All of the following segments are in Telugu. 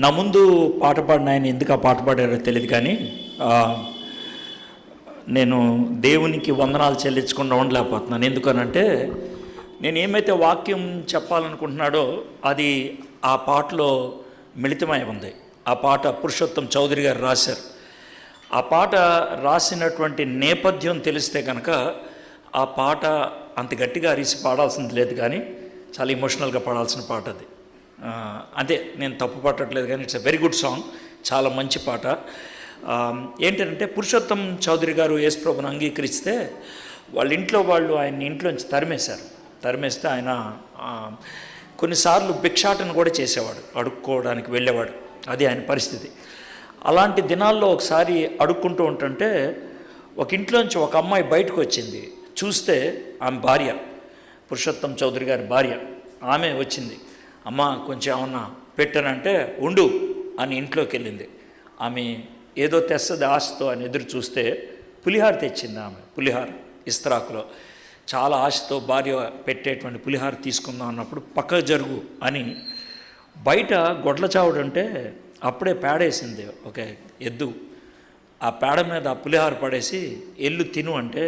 నా ముందు పాట పాడిన ఆయన ఎందుకు ఆ పాట పాడారో తెలియదు, కానీ నేను దేవునికి వందనాలు చెల్లించకుండా ఉండలేకపోతున్నాను. ఎందుకనంటే నేను ఏమైతే వాక్యం చెప్పాలనుకుంటున్నాడో అది ఆ పాటలో మిళితమై ఉంది. ఆ పాట పురుషోత్తం చౌదరి గారు రాశారు. ఆ పాట రాసినటువంటి నేపథ్యం తెలిస్తే కనుక ఆ పాట అంత గట్టిగా అరిసి పాడాల్సింది లేదు, కానీ చాలా ఎమోషనల్గా పాడాల్సిన పాట అది. అదే నేను తప్పు పట్టట్లేదు, కానీ it's a very good song, చాలా మంచి పాట. ఏంటంటే పురుషోత్తం చౌదరి గారు యేసుప్రభుని అంగీకరిస్తే వాళ్ళ ఇంట్లో వాళ్ళు ఆయన ఇంట్లోంచి తరిమేస్తే ఆయన కొన్నిసార్లు భిక్షాటన కూడా చేసేవాడు, అడుక్కోవడానికి వెళ్ళేవాడు. అది ఆయన పరిస్థితి. అలాంటి దినాల్లో ఒకసారి అడుక్కుంటూ ఉంటుంటే ఒక ఇంట్లోంచి ఒక అమ్మాయి బయటకు వచ్చింది. చూస్తే ఆమె భార్య, పురుషోత్తం చౌదరి గారి భార్య, ఆమె వచ్చింది. అమ్మ కొంచెం ఏమన్నా పెట్టానంటే ఉండు అని ఇంట్లోకి వెళ్ళింది. ఆమె ఏదో తెస్తుంది ఆశతో అని ఎదురు చూస్తే పులిహార తెచ్చింది. ఆమె పులిహార ఇస్త్రాకులో చాలా ఆశతో భార్య పెట్టేటువంటి పులిహార తీసుకుందాం అన్నప్పుడు పక్కకు జరుగు అని బయట గొడ్ల చావుడు అంటే అప్పుడే పేడేసింది ఒక ఎద్దు. ఆ పేడ మీద ఆ పులిహార పడేసి ఎల్లు తిను అంటే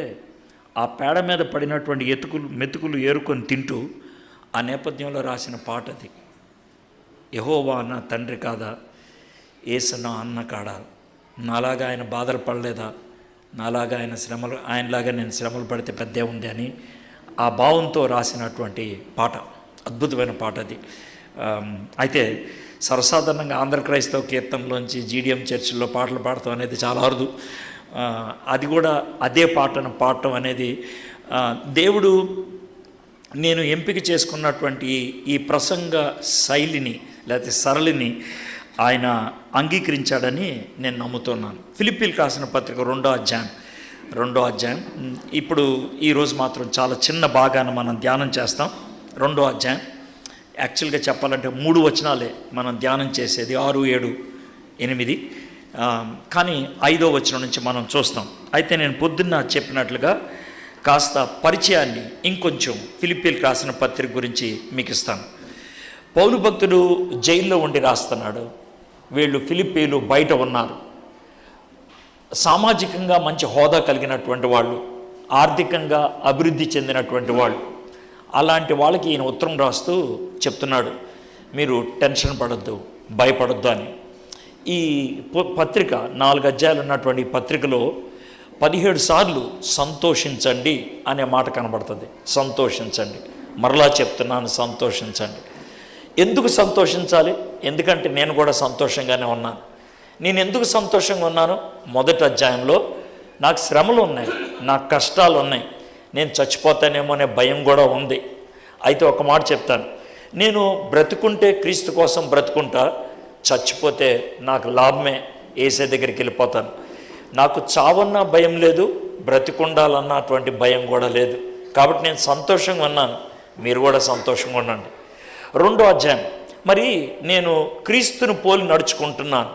ఆ పేడ మీద పడినటువంటి మెతుకులు ఏరుకొని తింటూ ఆ నేపథ్యంలో రాసిన పాట అది. యెహోవా నా తండ్రి కాదా, యేసు నా అన్న కాడా, నాలాగా ఆయన బాధలు పడలేదా, నాలాగా ఆయనలాగా నేను శ్రమలు పడితే పెద్దే ఉంది అని ఆ భావంతో రాసినటువంటి పాట, అద్భుతమైన పాట అది. అయితే సర్వసాధారణంగా ఆంధ్ర క్రైస్తవ కీర్తనలోంచి జీడిఎం చర్చిల్లో పాటలు పాడటం అనేది చాలా అరుదు. అది కూడా అదే పాటను పాడటం అనేది దేవుడు నేను ఎంపిక చేసుకున్నటువంటి ఈ ప్రసంగ శైలిని లేకపోతే సరళిని ఆయన అంగీకరించాడని నేను నమ్ముతున్నాను. ఫిలిప్పీలకు రాసిన పత్రిక 2వ అధ్యాయం ఇప్పుడు ఈరోజు మాత్రం చాలా చిన్న భాగాన్ని మనం ధ్యానం చేస్తాం. 2వ అధ్యాయం యాక్చువల్గా చెప్పాలంటే 3 వచనాలే మనం ధ్యానం చేసేది, 6, 7, 8, కానీ 5వ వచనం నుంచి మనం చూస్తాం. అయితే నేను పొద్దున్న చెప్పినట్లుగా కాస్త పరిచయాన్ని ఇంకొంచెం ఫిలిప్పీలకు రాసిన పత్రిక గురించి మీకు ఇస్తాను. పౌలు భక్తుడు జైల్లో ఉండి రాస్తున్నాడు. వీళ్ళు ఫిలిప్పీలు బయట ఉన్నారు. సామాజికంగా మంచి హోదా కలిగినటువంటి వాళ్ళు, ఆర్థికంగా అభివృద్ధి చెందినటువంటి వాళ్ళు. అలాంటి వాళ్ళకి ఈయన ఉత్తరం రాస్తూ చెప్తున్నాడు, మీరు టెన్షన్ పడద్దు, భయపడద్దు అని. ఈ పత్రిక 4 అధ్యాయాలు ఉన్నటువంటి పత్రికలో 17 సార్లు సంతోషించండి అనే మాట కనబడుతుంది. సంతోషించండి, మరలా చెప్తున్నాను, సంతోషించండి. ఎందుకు సంతోషించాలి? ఎందుకంటే నేను కూడా సంతోషంగానే ఉన్నాను. నేను ఎందుకు సంతోషంగా ఉన్నాను? 1వ అధ్యాయంలో నాకు శ్రమలు ఉన్నాయి, నాకు కష్టాలు ఉన్నాయి, నేను చచ్చిపోతానేమో అనే భయం కూడా ఉంది. అయితే ఒక మాట చెప్తాను, నేను బ్రతుకుంటే క్రీస్తు కోసం బ్రతుకుంటా, చచ్చిపోతే నాకు లాభమే, యేసే దగ్గరికి వెళ్ళిపోతాను. నాకు చావన్నా భయం లేదు, బ్రతికుండాలన్నటువంటి భయం కూడా లేదు. కాబట్టి నేను సంతోషంగా ఉన్నాను, మీరు కూడా సంతోషంగా ఉండండి. 2వ అధ్యాయం, మరి నేను క్రీస్తుని పోలి నడుచుకుంటున్నాను.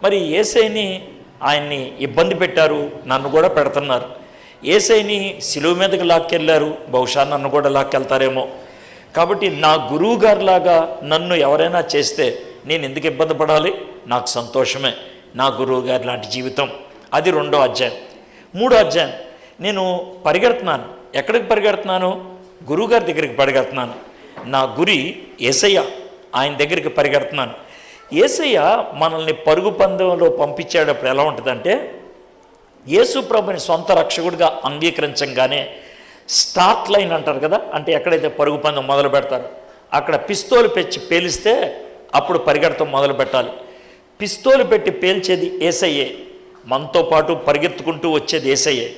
మరి యేసయ్యని ఆయన్ని ఇబ్బంది పెట్టారు, నన్ను కూడా పెడుతున్నారు. యేసయ్యని సిలువ మీదకి లాక్కెళ్ళారు, బహుశా నన్ను కూడా లాక్కెళ్తారేమో. కాబట్టి నా గురువు గారిలాగా నన్ను ఎవరైనా చేస్తే నేను ఎందుకు ఇబ్బంది పడాలి? నాకు సంతోషమే, నా గురువు గారి లాంటి జీవితం. అది 2వ అధ్యాయం. 3వ అధ్యాయం, నేను పరిగెడుతున్నాను. ఎక్కడికి పరిగెడుతున్నాను? గురువుగారి దగ్గరికి పరిగెడుతున్నాను. నా గురి యేసయ్య, ఆయన దగ్గరికి పరిగెడుతున్నాను. యేసయ్య మనల్ని పరుగు పందెంలో పంపించేటప్పుడు ఎలా ఉంటుందంటే, యేసు ప్రభుని సొంత రక్షకుడిగా అంగీకరించంగానే స్టార్ట్ లైన్ అంటారు కదా, అంటే ఎక్కడైతే పరుగు పందెం మొదలు పెడతారో అక్కడ పిస్తోలు పెట్టి పేలిస్తే అప్పుడు పరిగెడతాం మొదలు పెట్టాలి. పిస్తోలు పెట్టి పేల్చేది యేసయ్యే, మనతో పాటు పరిగెత్తుకుంటూ వచ్చేది యేసయ్యే.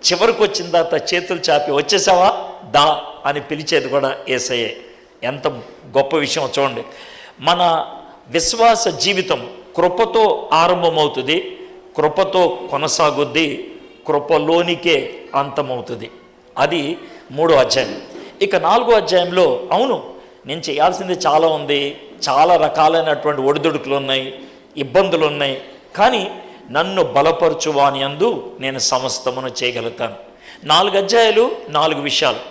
చివరికి వచ్చిన తర్వాత చేతులు చాపి వచ్చేసావా దా అని పిలిచేది కూడా యేసయ్యే. ఎంత గొప్ప విషయం చూడండి. మన విశ్వాస జీవితం కృపతో ఆరంభమవుతుంది, కృపతో కొనసాగుద్ది, కృపలోనికే అంతమవుతుంది. అది 3వ అధ్యాయం. ఇక 4వ అధ్యాయంలో అవును నేను చేయాల్సింది చాలా ఉంది, చాలా రకాలైనటువంటి ఒడిదుడుకులు ఉన్నాయి, ఇబ్బందులు ఉన్నాయి, కానీ నన్ను బలపరచువాని యందు నేను సమస్తమును చేయగలుగుతాను. 4 అధ్యాయాలు 4 విషయాలు.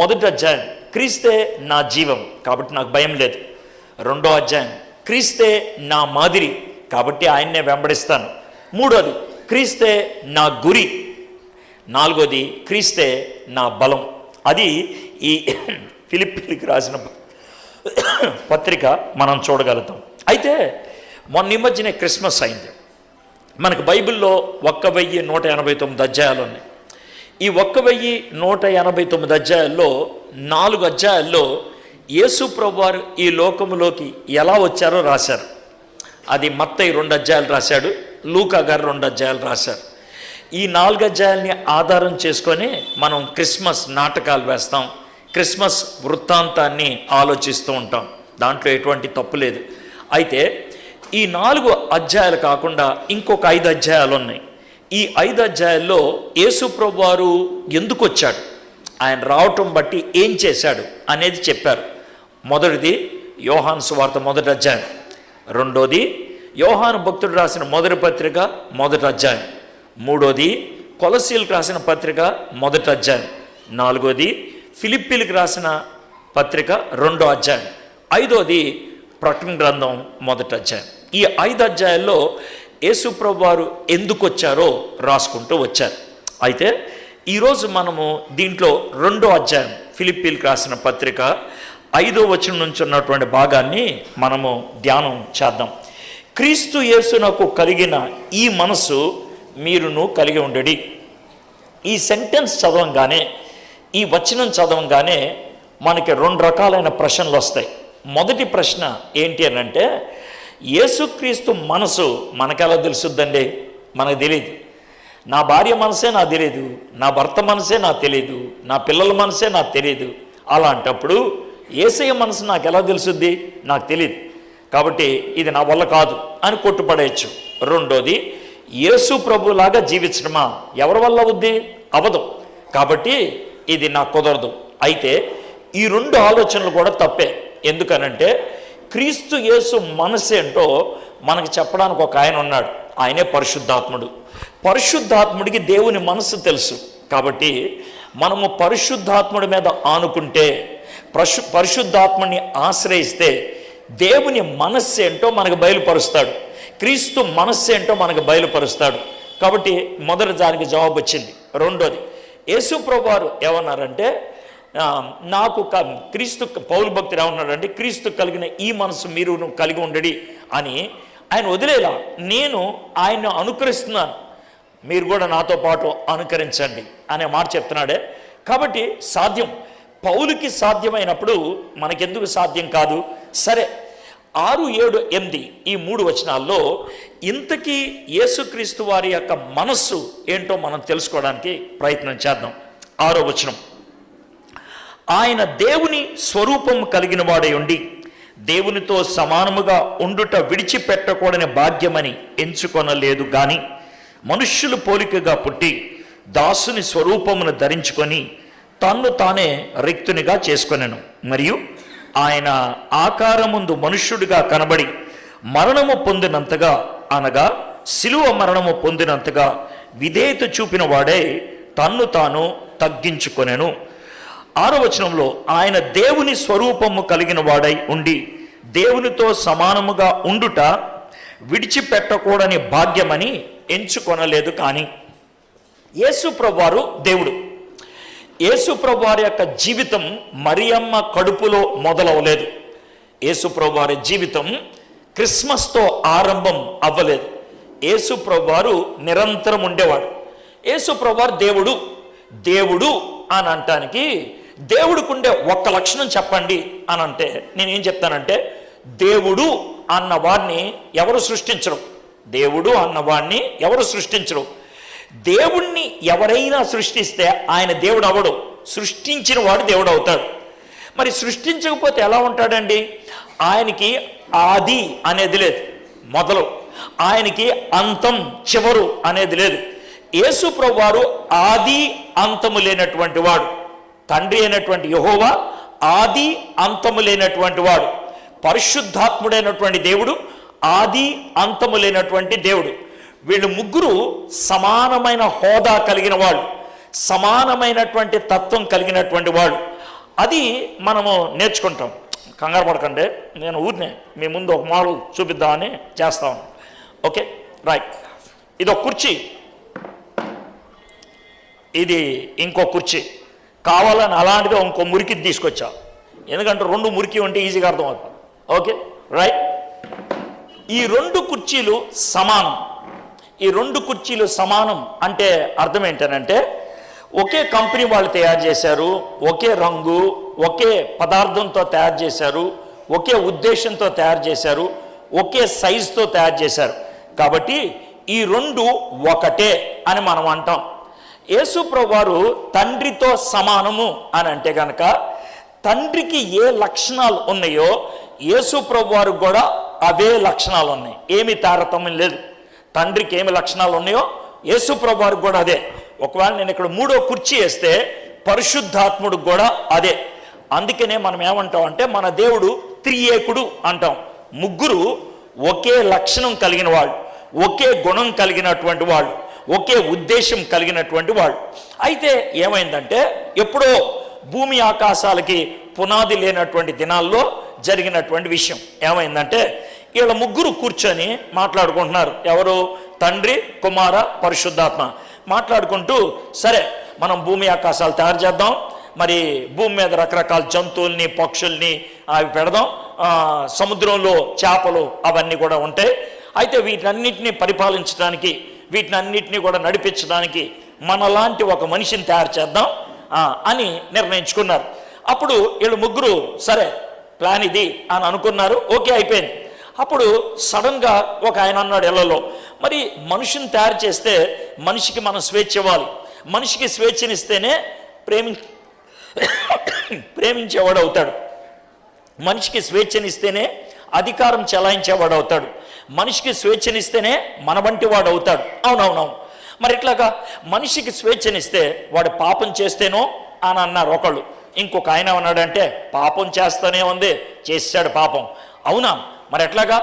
1వ అధ్యాయం, క్రీస్తే నా జీవం కాబట్టి నాకు భయం లేదు. 2వ అధ్యాయం, క్రీస్తే నా మాదిరి కాబట్టి ఆయన్నే వెంబడిస్తాను. మూడోది, క్రీస్తే నా గురి. నాలుగోది, క్రీస్తే నా బలం. అది ఈ ఫిలిప్పీలకు రాసిన పత్రిక మనం చూడగలుగుతాం. అయితే మొన్న ఈ మధ్యనే క్రిస్మస్ అయింది. మనకు బైబిల్లో 1189 అధ్యాయాలు ఉన్నాయి. ఈ 1189 అధ్యాయాల్లో 4 అధ్యాయాల్లో యేసు ప్రభువారు ఈ లోకములోకి ఎలా వచ్చారో రాశారు. అది మత్తయి 2 అధ్యాయాలు రాశాడు, లూకా గారు 2 అధ్యాయాలు రాశారు. ఈ 4 అధ్యాయాల్ని ఆధారం చేసుకొని మనం క్రిస్మస్ నాటకాలు వేస్తాం, క్రిస్మస్ వృత్తాంతాన్ని ఆలోచిస్తూ ఉంటాం. దాంట్లో ఎటువంటి తప్పు లేదు. అయితే ఈ 4 అధ్యాయాలు కాకుండా ఇంకొక 5 అధ్యాయాలు ఉన్నాయి. ఈ 5 అధ్యాయాల్లో యేసు ప్రభువారు ఎందుకు వచ్చాడు, ఆయన రావటం బట్టి ఏం చేశాడు అనేది చెప్పారు. మొదటిది యోహాను సువార్త 1వ అధ్యాయం, రెండోది యోహాను భక్తుడు రాసిన 1వ పత్రిక 1వ అధ్యాయం, మూడోది కొలసీలకు రాసిన పత్రిక 1వ అధ్యాయం, నాలుగోది ఫిలిప్పీలకు రాసిన పత్రిక 2వ అధ్యాయం, ఐదోది ప్రకటన గ్రంథం 1వ అధ్యాయం. ఈ 5 అధ్యాయాల్లో యేసు ప్రభువారు ఎందుకు వచ్చారో రాసుకుంటూ వచ్చారు. అయితే ఈరోజు మనము దీంట్లో 2వ అధ్యాయం ఫిలిప్పీలకు రాసిన పత్రిక 5వ వచనం నుంచి ఉన్నటువంటి భాగాన్ని మనము ధ్యానం చేద్దాం. క్రీస్తు యేసునకు కలిగిన ఈ మనసు మీరును కలిగి ఉండడి. ఈ సెంటెన్స్ చదవంగానే, ఈ వచనం చదవంగానే మనకి 2 రకాలైన ప్రశ్నలు వస్తాయి. మొదటి ప్రశ్న ఏంటి అని అంటే, యేసుక్రీస్తు మనసు మనకెలా తెలుసుద్దండి? మనకు తెలియదు. నా భార్య మనసే నాకు తెలియదు, నా భర్త మనసే నాకు తెలియదు, నా పిల్లల మనసే నాకు తెలియదు. అలాంటప్పుడు యేసయ్య మనసు నాకు ఎలా తెలుసుద్ది? నాకు తెలియదు. కాబట్టి ఇది నా వల్ల కాదు అని కొట్టుపడేయచ్చు. రెండోది, యేసు ప్రభులాగా జీవించడమా ఎవరి వల్ల అవుద్ది? అవదు. కాబట్టి ఇది నాకు కుదరదు. అయితే ఈ 2 ఆలోచనలు కూడా తప్పే. ఎందుకనంటే క్రీస్తు యేసు మనసు ఏంటో మనకు చెప్పడానికి ఒక ఆయన ఉన్నాడు. ఆయనే పరిశుద్ధాత్ముడు. పరిశుద్ధాత్ముడికి దేవుని మనసు తెలుసు. కాబట్టి మనము పరిశుద్ధాత్ముడి మీద ఆనుకుంటే, పరిశుద్ధాత్ముడిని ఆశ్రయిస్తే దేవుని మనస్సు ఏంటో మనకు బయలుపరుస్తాడు. క్రీస్తు మనస్సు ఏంటో మనకు బయలుపరుస్తాడు. కాబట్టి మొదటి దానికి జవాబు వచ్చింది. రెండోది, యేసు ప్రభువారు ఏమన్నారంటే, నాకు క్రీస్తు, పౌలు భక్తుడు ఏమన్నాడంటే, క్రీస్తు కలిగిన ఈ మనసు మీరు కలిగి ఉండడి అని ఆయన వదిలేలా. నేను ఆయన్ను అనుకరిస్తున్నాను, మీరు కూడా నాతో పాటు అనుకరించండి అనే మాట చెప్తున్నాడే. కాబట్టి సాధ్యం, పౌలుకి సాధ్యమైనప్పుడు మనకెందుకు సాధ్యం కాదు? సరే, 6, 7, 8 ఈ 3 వచనాల్లో ఇంతకీ యేసుక్రీస్తు వారి యొక్క మనస్సు ఏంటో మనం తెలుసుకోవడానికి ప్రయత్నం చేద్దాం. 6వ వచనం, ఆయన దేవుని స్వరూపం కలిగిన వాడై ఉండి దేవునితో సమానముగా ఉండుట విడిచిపెట్టకూడని భాగ్యమని ఎంచుకొనలేదు గాని, మనుష్యులు పోలికగా పుట్టి దాసుని స్వరూపమును ధరించుకొని తన్ను తానే రిక్తునిగా చేసుకొనెను. మరియు ఆయన ఆకారముందు మనుష్యుడిగా కనబడి మరణము పొందినంతగా, అనగా శిలువ మరణము పొందినంతగా విధేయత చూపిన వాడే తన్ను తాను తగ్గించుకొనెను. 6వ వచనంలో, ఆయన దేవుని స్వరూపము కలిగిన వాడై ఉండి దేవునితో సమానముగా ఉండుట విడిచిపెట్టకూడని భాగ్యమని ఎంచుకొనలేదు. కానీ యేసు ప్రభువారు దేవుడు. యేసు ప్రభువారి యొక్క జీవితం మరియమ్మ కడుపులో మొదలవలేదు. యేసు ప్రభువారి జీవితం క్రిస్మస్తో ఆరంభం అవ్వలేదు. యేసు ప్రభువారు నిరంతరం ఉండేవాడు. యేసు ప్రభువారు దేవుడు. దేవుడు అని అంటానికి, దేవుడికుండే ఒక్క లక్షణం చెప్పండి అని అంటే నేనేం చెప్తానంటే, దేవుడు అన్నవాడిని ఎవరు సృష్టించరు. దేవుడు అన్నవాడిని ఎవరు సృష్టించరు. దేవుణ్ణి ఎవరైనా సృష్టిస్తే ఆయన దేవుడు అవడు, సృష్టించిన వాడు దేవుడు అవుతాడు. మరి సృష్టించకపోతే ఎలా ఉంటాడండి? ఆయనకి ఆది అనేది లేదు, మొదలు. ఆయనకి అంతం, చివరు అనేది లేదు. యేసు ప్రభువారు ఆది అంతము లేనటువంటి వాడు. తండ్రి అయినటువంటి యెహోవా ఆది అంతము లేనటువంటి వాడు. పరిశుద్ధాత్ముడైనటువంటి దేవుడు ఆది అంతము లేనటువంటి దేవుడు. వీళ్ళు ముగ్గురు సమానమైన హోదా కలిగిన వాళ్ళు, సమానమైనటువంటి తత్వం కలిగినటువంటి వాళ్ళు. అది మనము నేర్చుకుంటాం. కంగారు పడకండి, నేను ఊరినే మీ ముందు ఒక మోడల్ చూపిద్దామని చేస్తాను. Okay right. ఇది ఒక కుర్చీ, ఇది ఇంకో కుర్చీ. కావాలని అలాంటిది ఇంకో మురికి తీసుకొచ్చా, ఎందుకంటే రెండు మురికి ఉంటే ఈజీగా అర్థమవుతుంది. Okay right. ఈ రెండు కుర్చీలు సమానం. ఈ రెండు కుర్చీలు సమానం అంటే అర్థం ఏంటనంటే, ఒకే కంపెనీ వాళ్ళు తయారు చేశారు, ఒకే రంగు, ఒకే పదార్థంతో తయారు చేశారు, ఒకే ఉద్దేశంతో తయారు చేశారు, ఒకే సైజుతో తయారు చేశారు. కాబట్టి ఈ రెండు ఒకటే అని మనం అంటాం. యేసు ప్రభువారు తండ్రితో సమానము అని అంటే కనుక, తండ్రికి ఏ లక్షణాలు ఉన్నాయో యేసు ప్రభువారు కూడా అవే లక్షణాలు ఉన్నాయి. ఏమి తారతమ్యం లేదు. తండ్రికి ఏమి లక్షణాలు ఉన్నాయో యేసు ప్రభువారికి కూడా అదే. ఒకవేళ నేను ఇక్కడ మూడో కుర్చీ వేస్తే పరిశుద్ధాత్ముడికి కూడా అదే. అందుకనే మనం ఏమంటాం అంటే, మన దేవుడు త్రియేకుడు అంటాం. ముగ్గురు ఒకే లక్షణం కలిగిన వాళ్ళు, ఒకే గుణం కలిగినటువంటి వాళ్ళు, ఒకే ఉద్దేశం కలిగినటువంటి వాళ్ళు. అయితే ఏమైందంటే, ఎప్పుడో భూమి ఆకాశాలకి పునాది లేనటువంటి దినాల్లో జరిగినటువంటి విషయం ఏమైందంటే, వీళ్ళ ముగ్గురు కూర్చొని మాట్లాడుకుంటున్నారు. ఎవరు? తండ్రి, కుమార, పరిశుద్ధాత్మ మాట్లాడుకుంటూ, సరే మనం భూమి ఆకాశాలు తయారు చేద్దాం, మరి భూమి మీద రకరకాల జంతువుల్ని, పక్షుల్ని అవి పెడదాం, సముద్రంలో చేపలు అవన్నీ కూడా ఉంటాయి. అయితే వీటన్నిటిని పరిపాలించడానికి, వీటినన్నిటినీ కూడా నడిపించడానికి మనలాంటి ఒక మనిషిని తయారు చేద్దాం అని నిర్ణయించుకున్నారు. అప్పుడు వీళ్ళు ముగ్గురు సరే ప్లాన్ ఇది అని అనుకున్నారు. ఓకే అయిపోయింది. అప్పుడు సడన్గా ఒక ఆయన అన్నాడు ఇళ్లలో, మరి మనిషిని తయారు చేస్తే మనిషికి మనం స్వేచ్ఛ ఇవ్వాలి, మనిషికి స్వేచ్ఛనిస్తేనే ప్రేమించేవాడు అవుతాడు, మనిషికి స్వేచ్ఛనిస్తేనే అధికారం చెలాయించేవాడు అవుతాడు, మనిషికి స్వేచ్ఛనిస్తేనే మన వంటి వాడు అవుతాడు. అవునవునవును. మరి ఇట్లాగా మనిషికి స్వేచ్ఛనిస్తే వాడు పాపం చేస్తేనో అని అన్నారు ఒకళ్ళు. ఇంకొక ఆయన ఉన్నాడంటే, పాపం చేస్తూనే ఉంది, చేశాడు పాపం. అవునా, మరి ఎట్లాగా?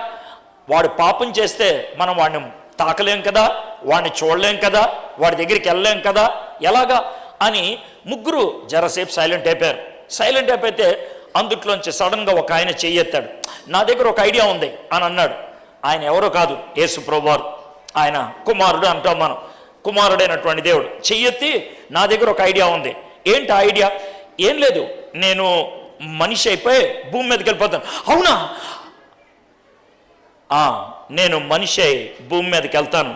వాడు పాపం చేస్తే మనం వాడిని తాకలేం కదా, వాడిని చూడలేం కదా, వాడి దగ్గరికి వెళ్ళలేం కదా, ఎలాగా అని ముగ్గురు జరసేపు సైలెంట్ అయిపోయారు. సైలెంట్ అయిపోతే అందుట్లోంచి సడన్గా ఒక ఆయన చెయ్యెత్తాడు. నా దగ్గర ఒక ఐడియా ఉంది అని అన్నాడు. ఆయన ఎవరో కాదు, యేసు ప్రభువారు. ఆయన కుమారుడు అంటాం మనం, కుమారుడైనటువంటి దేవుడు. చెయ్యెత్తి, నా దగ్గర ఒక ఐడియా ఉంది. ఏంటి ఆ ఐడియా? ఏం లేదు, నేను మనిషి అయిపోయి భూమి మీదకి వెళ్ళిపోతాను. అవునా? నేను మనిషి అయి భూమి మీదకి వెళ్తాను.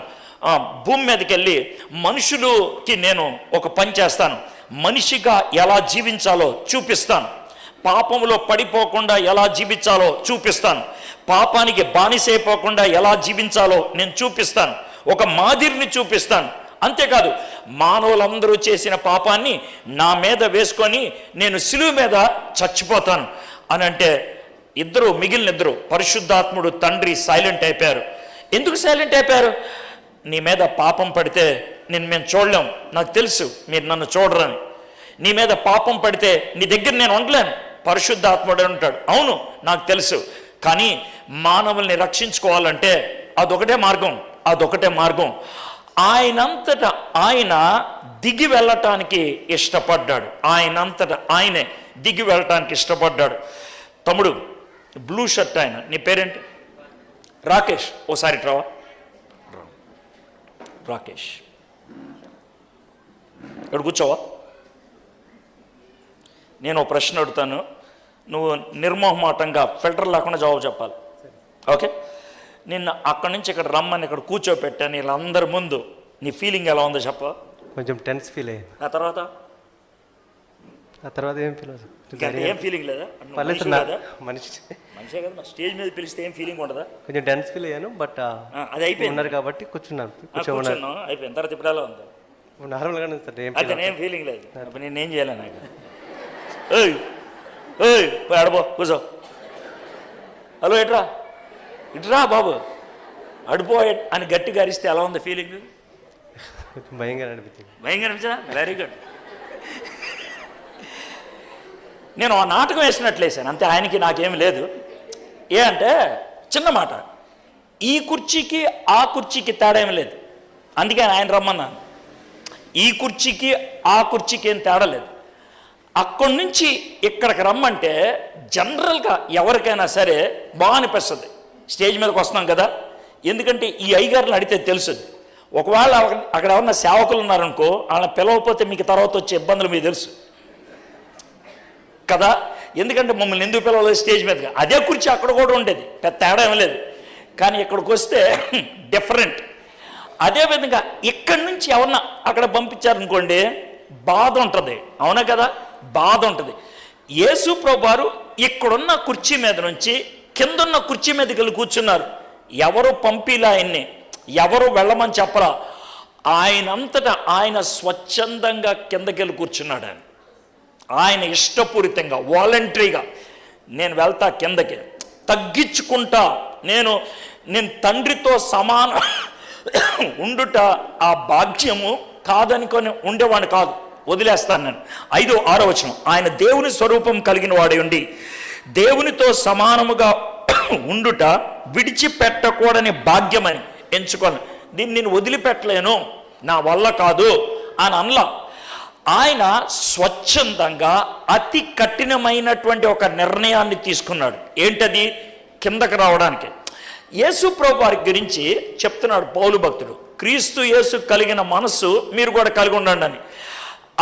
భూమి మీదకి వెళ్ళి మనుషులకి నేను ఒక పని చేస్తాను. మనిషిగా ఎలా జీవించాలో చూపిస్తాను, పాపంలో పడిపోకుండా ఎలా జీవించాలో చూపిస్తాను, పాపానికి బానిసైపోకుండా ఎలా జీవించాలో నేను చూపిస్తాను, ఒక మాదిరిని చూపిస్తాను. అంతేకాదు, మానవులందరూ చేసిన పాపాన్ని నా మీద వేసుకొని నేను శిలువ మీద చచ్చిపోతాను అని అంటే, మిగిలిన ఇద్దరు పరిశుద్ధాత్ముడు, తండ్రి సైలెంట్ అయిపోయారు. ఎందుకు సైలెంట్ అయిపోయారు? నీ మీద పాపం పడితే మేము చూడలేం, నాకు తెలుసు మీరు నన్ను చూడరని. నీ మీద పాపం పడితే నీ దగ్గర నేను ఉండలేను, పరిశుద్ధాత్ముడు ఉంటాడు. అవును, నాకు తెలుసు. కానీ మానవుల్ని రక్షించుకోవాలంటే అదొకటే మార్గం. ఆయనంతటా ఆయన దిగి వెళ్ళటానికి ఇష్టపడ్డాడు. ఆయనంతటా ఆయనే దిగి వెళ్ళటానికి ఇష్టపడ్డాడు. తమ్ముడు, బ్లూ షర్ట్ ఆయన, నీ పేరేంటి? రాకేష్. ఓసారి రావా రాకేష్, ఇక్కడ కూర్చోవా? నేను ఒక ప్రశ్న అడుగుతాను, నువ్వు నిర్మోహమాటంగా ఫిల్టర్ లేకుండా జవాబు చెప్పాలి. ఓకే? నిన్ను అక్కడి నుంచి ఇక్కడ రమ్మని ఇక్కడ కూర్చోపెట్టాను వీళ్ళందరి ముందు, నీ ఫీలింగ్ ఎలా ఉందో చెప్ప? కొంచెం టెన్స్ ఫీల్ అయ్యింది. ఆ తర్వాత ఏం ఫీల్ ఏం ఫీలింగ్ లేదా? మనిషే కదా, స్టేజ్ మీద పిలిస్తే ఏం ఫీలింగ్ ఉండదా? కొంచెం టెన్స్ ఫీల్ అయ్యాను, బట్ అది అయిపోయింది ఉన్నారు కాబట్టి కూర్చున్నాను. అయిపోయింది. తర్వాత ఇప్పుడు ఎలా ఉంది? నార్మల్గానే సార్, ఏం ఫీలింగ్ లేదు. నేనేం చేయాలి నాకు? అడబో కూర్చో. హలో, ఇట్రా బాబు, అడిపో అని గట్టిగా అరిస్తే ఎలా ఉంది ఫీలింగ్? భయంగా అనిపించింది. భయంగా అనిపించా? Very good. నేను ఆ నాటకం వేసినట్లేసాను అంతే, ఆయనకి నాకేమి లేదు. అంటే చిన్న మాట, ఈ కుర్చీకి ఆ కుర్చీకి తేడా ఏమి లేదు, అందుకే ఆయన రమ్మన్నాను. ఈ కుర్చీకి ఆ కుర్చీకి ఏం తేడా లేదు. అక్కడి నుంచి ఇక్కడికి రమ్మంటే జనరల్గా ఎవరికైనా సరే బాగా అనిపిస్తుంది. స్టేజ్ మీదకి వస్తున్నాం కదా, ఎందుకంటే ఈ అయ్యగారులు అడిగితే తెలుస్తుంది. ఒకవేళ అక్కడ ఉన్న సేవకులు ఉన్నారనుకో, వాళ్ళని పిలవకపోతే మీకు తర్వాత వచ్చే ఇబ్బందులు మీకు తెలుసు కదా. ఎందుకంటే మమ్మల్ని ఎందుకు పిలవలేదు స్టేజ్ మీదగా, అదే కుర్చీ అక్కడ కూడా ఉండేది, పెద్ద తేడా ఏం లేదు. కానీ ఇక్కడికి వస్తే డిఫరెంట్. అదేవిధంగా ఇక్కడి నుంచి ఎవరన్నా అక్కడ పంపించారనుకోండి, బాధ ఉంటుంది, అవునా కదా, బాధ ఉంటుంది. యేసు ప్రభువారు ఇక్కడున్న కుర్చీ మీద నుంచి కిందన్న కుర్చీ మీదకి వెళ్ళి కూర్చున్నారు. ఎవరు పంపిలా ఆయన్ని, ఎవరు వెళ్ళమని చెప్పరా, ఆయనంతటా ఆయన స్వచ్ఛందంగా కిందకి వెళ్ళి కూర్చున్నాడు. ఆయన ఇష్టపూరితంగా వాలంటరీగా నేను వెళ్తా కిందకి, తగ్గించుకుంటా, నేను తండ్రితో సమాన ఉండుట ఆ భాగ్యము కాదనుకొని ఉండేవాడిని కాదు, వదిలేస్తాను నేను. 5-6 వచనం, ఆయన దేవుని స్వరూపం కలిగిన వాడై ఉండి దేవునితో సమానముగా ఉండుట విడిచిపెట్టకూడని భాగ్యమని ఎంచుకోను. దీన్ని నేను వదిలిపెట్టలేను, నా వల్ల కాదు అని అనలా. ఆయన స్వచ్ఛందంగా అతి కఠినమైనటువంటి ఒక నిర్ణయాన్ని తీసుకున్నాడు. ఏంటది? కిందకి రావడానికి. యేసు ప్రభు వారి గురించి చెప్తున్నాడు పౌలు భక్తుడు, క్రీస్తు యేసు కలిగిన మనస్సు మీరు కూడా కలిగి ఉండండి అని.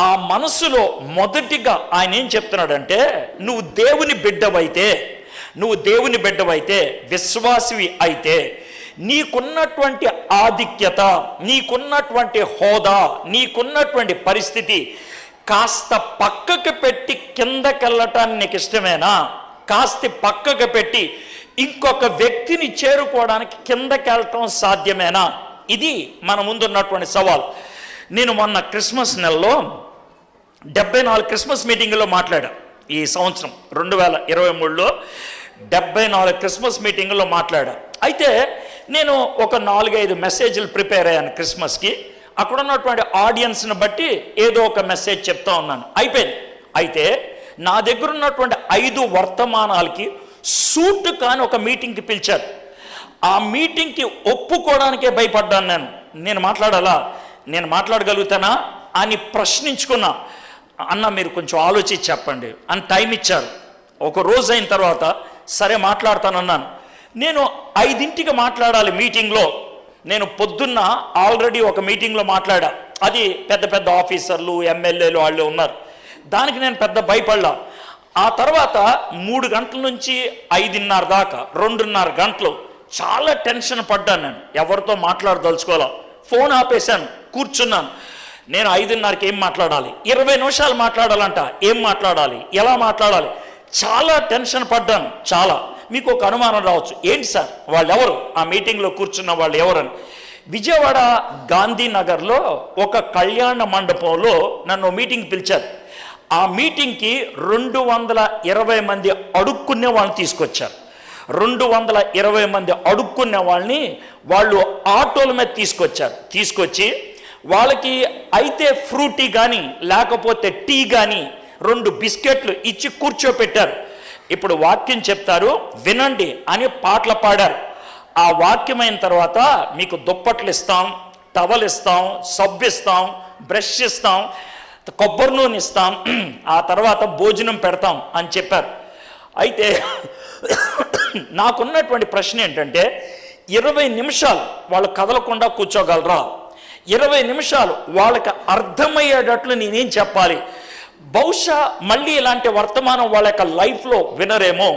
ఆ మనస్సులో మొదటిగా ఆయన ఏం చెప్తున్నాడంటే, నువ్వు దేవుని బిడ్డవైతే విశ్వాసివి అయితే నీకున్నటువంటి ఆధిక్యత, నీకున్నటువంటి హోదా, నీకున్నటువంటి పరిస్థితి కాస్త పక్కకు పెట్టి కిందకెళ్ళటానికి నీకు ఇష్టమేనా? కాస్త పక్కకు పెట్టి ఇంకొక వ్యక్తిని చేరుకోవడానికి కిందకెళ్ళటం సాధ్యమేనా? ఇది మన ముందున్నటువంటి సవాల్. నేను మొన్న క్రిస్మస్ నెలలో 74 క్రిస్మస్ మీటింగులో మాట్లాడా. ఈ సంవత్సరం 2023లో 74 క్రిస్మస్ మీటింగులో మాట్లాడా. అయితే నేను ఒక 4-5 మెసేజ్లు ప్రిపేర్ అయ్యాను క్రిస్మస్కి. అక్కడ ఉన్నటువంటి ఆడియన్స్ని బట్టి ఏదో ఒక మెసేజ్ చెప్తా ఉన్నాను, అయిపోయింది. అయితే నా దగ్గర ఉన్నటువంటి 5 వర్తమానాలకి సూట్ కాని ఒక మీటింగ్కి పిలిచారు. ఆ మీటింగ్కి ఒప్పుకోవడానికే భయపడ్డాను. నేను మాట్లాడాలా, నేను మాట్లాడగలుగుతానా అని ప్రశ్నించుకున్నా. అన్న మీరు కొంచెం ఆలోచించి చెప్పండి అని టైం ఇచ్చారు. ఒక రోజు అయిన తర్వాత సరే మాట్లాడతానన్నాను. నేను 5ంటికి మాట్లాడాలి మీటింగ్లో. నేను పొద్దున్న ఆల్రెడీ ఒక మీటింగ్లో మాట్లాడా. అది పెద్ద పెద్ద ఆఫీసర్లు, ఎమ్మెల్యేలు వాళ్ళు ఉన్నారు. దానికి నేను పెద్ద భయపడ్డా. ఆ తర్వాత 3 గంటల నుంచి 5:30 దాకా 2:30 గంటలు చాలా టెన్షన్ పడ్డాను. నేను ఎవరితో మాట్లాడదలుచుకోవాలా, ఫోన్ ఆపేశాను, కూర్చున్నాను. నేను 5:30కి ఏం మాట్లాడాలి, 20 నిమిషాలు మాట్లాడాలంట, ఏం మాట్లాడాలి, ఎలా మాట్లాడాలి, చాలా టెన్షన్ పడ్డాను. చాలా. మీకు ఒక అనుమానం రావచ్చు, ఏంటి సార్ వాళ్ళు ఎవరు, ఆ మీటింగ్లో కూర్చున్న వాళ్ళు ఎవరని. విజయవాడ గాంధీనగర్లో ఒక కళ్యాణ మండపంలో నన్ను మీటింగ్ పిలిచారు. ఆ మీటింగ్కి 220 మంది అడుక్కునే వాళ్ళని తీసుకొచ్చారు. 220 మంది అడుక్కునే వాళ్ళని వాళ్ళు ఆటోల మీద తీసుకొచ్చి వాళ్ళకి అయితే ఫ్రూటీ కానీ లేకపోతే టీ కానీ 2 బిస్కెట్లు ఇచ్చి కూర్చోపెట్టారు. ఇప్పుడు వాక్యం చెప్తారు వినండి అని పాటలు పాడారు. ఆ వాక్యం అయిన తర్వాత మీకు దుప్పట్లు ఇస్తాం, టవల్ ఇస్తాం, సబ్బు ఇస్తాం, బ్రష్ ఇస్తాం, కొబ్బరి నూనె ఇస్తాం, ఆ తర్వాత భోజనం పెడతాం అని చెప్పారు. అయితే నాకున్నటువంటి ప్రశ్న ఏంటంటే, 20 నిమిషాలు వాళ్ళు కదలకుండా కూర్చోగలరా? 20 నిమిషాలు వాళ్ళకి అర్థమయ్యేటట్లు నేనేం చెప్పాలి? బహుశా మళ్ళీ ఇలాంటి వర్తమానం వాళ్ళ యొక్క లైఫ్లో వినరేమో.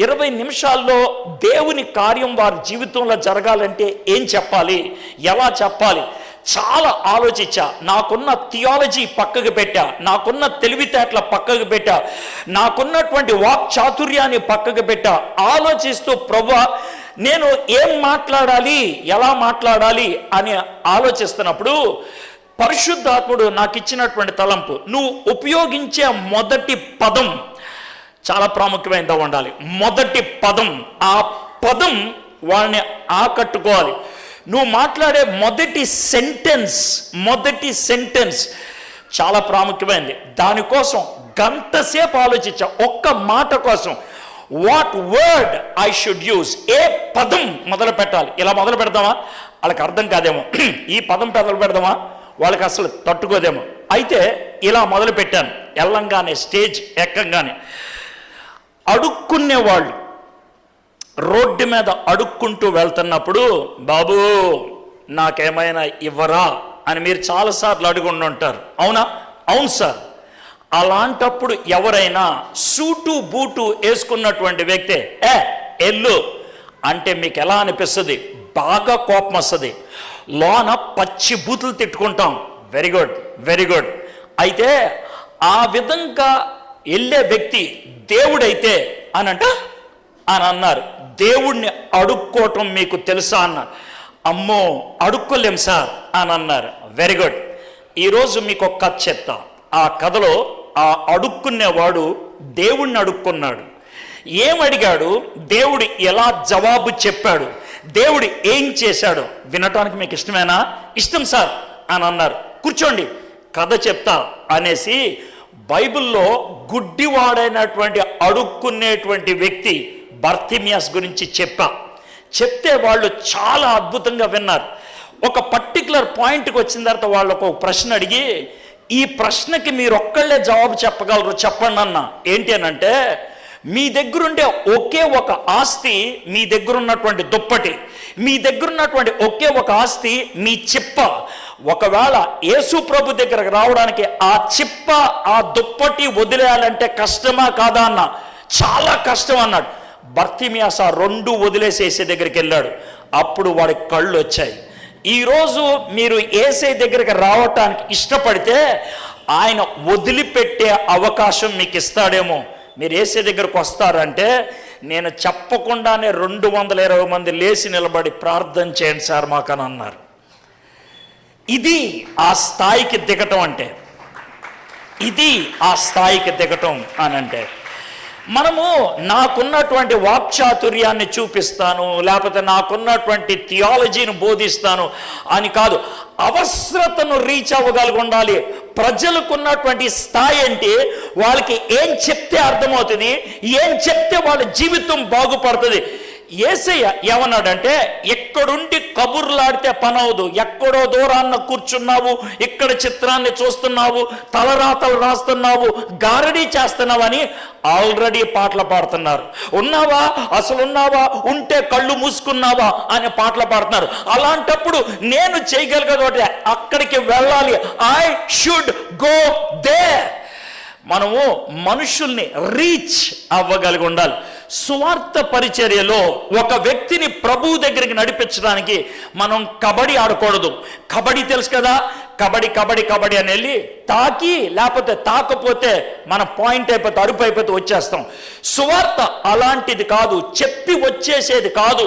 20 నిమిషాల్లో దేవుని కార్యం వారి జీవితంలో జరగాలంటే ఏం చెప్పాలి, ఎలా చెప్పాలి? చాలా ఆలోచించా. నాకున్న థియాలజీ పక్కకు పెట్టా, నాకున్న తెలివితేటల పక్కకు పెట్టా, నాకున్నటువంటి వాక్ చాతుర్యాన్ని పక్కకు పెట్టా. ఆలోచిస్తూ ప్రభువా నేను ఏం మాట్లాడాలి, ఎలా మాట్లాడాలి అని ఆలోచిస్తున్నప్పుడు పరిశుద్ధాత్ముడు నాకు ఇచ్చినటువంటి తలంపు, నువ్వు ఉపయోగించే మొదటి పదం చాలా ప్రాముఖ్యమైనదిగా ఉండాలి. మొదటి పదం, ఆ పదం వాళ్ళని ఆకట్టుకోవాలి. నువ్వు మాట్లాడే మొదటి సెంటెన్స్ చాలా ప్రాముఖ్యమైనది. దానికోసం గంటసేపు ఆలోచించా, ఒక్క మాట కోసం. What word I should use, ఏ పదం మొదలు పెట్టాలి. ఇలా మొదలు పెడదామా వాళ్ళకి అర్థం కాదేమో, ఈ పదం మొదలు పెడదామా వాళ్ళకి అసలు తట్టుకోదేమో. అయితే ఇలా మొదలు పెట్టాను. వెళ్ళంగానే స్టేజ్ ఎక్కంగానే అడుక్కునేవాళ్ళు రోడ్డు మీద అడుక్కుంటూ వెళ్తున్నప్పుడు, బాబు నాకేమైనా ఇవ్వరా అని మీరు చాలాసార్లు అడుగుండి ఉంటారు, అవునా? అవును సార్. అలాంటప్పుడు ఎవరైనా సూటు బూటు వేసుకున్నటువంటి వ్యక్తి ఎల్లు అంటే మీకు ఎలా అనిపిస్తుంది? బాగా కోపం వస్తుంది, లోన పచ్చి బూతులు తిట్టుకుంటాం. Very good, very good. అయితే ఆ విధంగా వెళ్ళే వ్యక్తి దేవుడైతే అని అన్నారు. దేవుణ్ణి అడుక్కోవటం మీకు తెలుసా అన్నారు. అమ్మో అడుక్కోలేం సార్ అని అన్నారు. Very good. ఈరోజు మీకు ఒక కథ చెప్తా. ఆ కథలో ఆ అడుక్కునేవాడు దేవుణ్ణి అడుక్కున్నాడు. ఏమడిగాడు, దేవుడు ఎలా జవాబు చెప్పాడు, దేవుడు ఏం చేశాడు వినటానికి మీకు ఇష్టమేనా? ఇష్టం సార్ అని అన్నారు. కూర్చోండి కథ చెప్తా అనేసి బైబిల్లో గుడ్డివాడైనటువంటి అడుక్కునేటువంటి వ్యక్తి బర్తిమియాస్ గురించి చెప్తే వాళ్ళు చాలా అద్భుతంగా విన్నారు. ఒక పర్టికులర్ పాయింట్కి వచ్చిన తర్వాత వాళ్ళు ఒక ప్రశ్న అడిగి, ఈ ప్రశ్నకి మీరు ఒక్కళ్ళే జవాబు చెప్పగలరు, చెప్పండి అన్న. ఏంటి అని అంటే, మీ దగ్గరుండే ఒకే ఒక ఆస్తి మీ దగ్గర ఉన్నటువంటి దుప్పటి, మీ దగ్గర ఉన్నటువంటి ఒకే ఒక ఆస్తి మీ చిప్ప. ఒకవేళ యేసు ప్రభు దగ్గరకు రావడానికి ఆ చిప్ప ఆ దుప్పటి వదిలేయాలంటే కష్టమా కాదా అన్న. చాలా కష్టం అన్నాడు. బర్తిమియాస్ ఆ రెండు వదిలేసేసే దగ్గరికి వెళ్ళాడు. అప్పుడు వాడికి కళ్ళు వచ్చాయి. ఈరోజు మీరు యేసే దగ్గరికి రావటానికి ఇష్టపడితే ఆయన వదిలిపెట్టే అవకాశం మీకు ఇస్తాడేమో. మీరు యేసే దగ్గరకు వస్తారంటే నేను చెప్పకుండానే 220 మంది లేచి నిలబడి ప్రార్థన చేయండి సార్ మాకని అన్నారు. ఇది ఆ స్థాయికి దిగటం అంటే, ఇది ఆ స్థాయికి దిగటం అని అంటే. మనము నాకున్నటువంటి వాక్చాతుర్యాన్ని చూపిస్తాను, లేకపోతే నాకున్నటువంటి థియాలజీని బోధిస్తాను అని కాదు, అవసరతను రీచ్ అవ్వగలిగి ఉండాలి. ప్రజలకు ఉన్నటువంటి స్థాయి అంటే వాళ్ళకి ఏం చెప్తే అర్థమవుతుంది, ఏం చెప్తే వాళ్ళ జీవితం బాగుపడుతుంది. యేసయ్య ఏమన్నాడంటే, ఎక్కడుండి కబుర్లాడితే పని అవదు, ఎక్కడో దూరాన్న కూర్చున్నావు, ఇక్కడ చిత్రాన్ని చూస్తున్నావు, తలరాతలు రాస్తున్నావు, గారడీ చేస్తున్నావు అని ఆల్రెడీ పాటలు పాడుతున్నారు. ఉన్నావా, అసలు ఉన్నావా, ఉంటే కళ్ళు మూసుకున్నావా అని పాటలు పాడుతున్నారు. అలాంటప్పుడు నేను చేయగలిగేది అక్కడికి వెళ్ళాలి. I should go there. మనము మనుషుల్ని రీచ్ అవ్వగలిగి ఉండాలి. సువార్త పరిచర్యలో ఒక వ్యక్తిని ప్రభువు దగ్గరికి నడిపించడానికి మనం కబడ్డీ ఆడకూడదు. కబడ్డీ తెలుసు కదా, కబడ్డీ కబడ్డీ కబడ్డీ అని వెళ్ళి తాకి లేకపోతే తాకపోతే మన పాయింట్ అయిపోతే అరుపు అయిపోతే వచ్చేస్తాం. సువార్త అలాంటిది కాదు, చెప్పి వచ్చేసేది కాదు,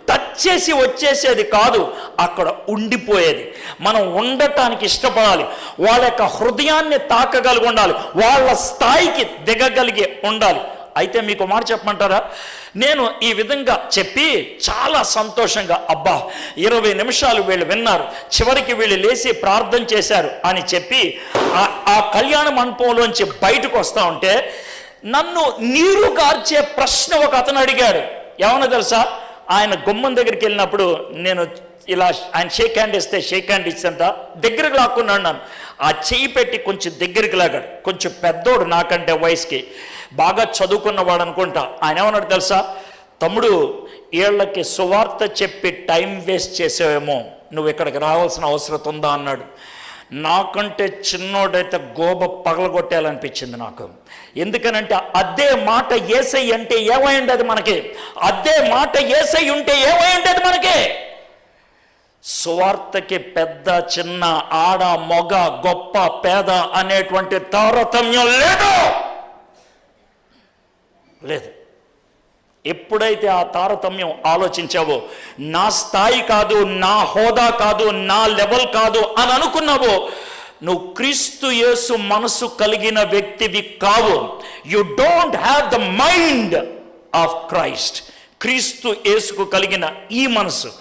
టచ్ చేసి వచ్చేసేది కాదు, అక్కడ ఉండిపోయేది. మనం ఉండటానికి ఇష్టపడాలి, వాళ్ళ యొక్క హృదయాన్ని తాకగలిగి ఉండాలి, వాళ్ళ స్థాయికి దిగగలిగి ఉండాలి. అయితే మీకు మాట చెప్పమంటారా, నేను ఈ విధంగా చెప్పి చాలా సంతోషంగా, అబ్బా 20 నిమిషాలు వీళ్ళు విన్నారు, చివరికి వీళ్ళు లేచి ప్రార్థన చేశారు అని చెప్పి ఆ కళ్యాణ మండపంలోంచి బయటకు వస్తూ ఉంటే నన్ను నీరు గార్చే ప్రశ్న ఒక అతను అడిగాడు. ఏమన్నా తెలుసా, ఆయన గుమ్మం దగ్గరికి వెళ్ళినప్పుడు నేను ఇలా ఆయన షేక్ హ్యాండ్ ఇస్తే షేక్ హ్యాండ్ ఇచ్చేంత దగ్గరకు లాక్కున్నాను. నన్ను ఆ చెయ్యి పెట్టి కొంచెం దగ్గరికి లాగాడు. కొంచెం పెద్దోడు నాకంటే వయసుకి, బాగా చదువుకున్నవాడు అనుకుంటా. ఆయన ఏమన్నాడు తెలుసా, తమ్ముడు వీళ్ళకి సువార్త చెప్పి టైం వేస్ట్ చేసావేమో, నువ్వు ఇక్కడికి రావాల్సిన అవసరం ఉందా అన్నాడు. నాకంటే చిన్నోడైతే గోబ పగలగొట్టాలనిపించింది నాకు. ఎందుకనంటే అదే మాట యేసై అంటే ఏమై ఉండేది మనకి, అదే మాట యేసై ఉంటే ఏమై ఉండేది మనకి. సువార్తకి పెద్ద చిన్న, ఆడ మొగ, గొప్ప పేద అనేటువంటి తారతమ్యం లేదు. ఎప్పుడైతే ఆ తారతమ్యం ఆలోచించావో, నా స్థాయి కాదు, నా హోదా కాదు, నా లెవెల్ కాదు అని అనుకున్నావో, నువ్వు క్రీస్తు యేసు మనసు కలిగిన వ్యక్తివి కావు. You don't have the mind of Christ. క్రీస్తు యేసుకు కలిగిన ఈ మనసు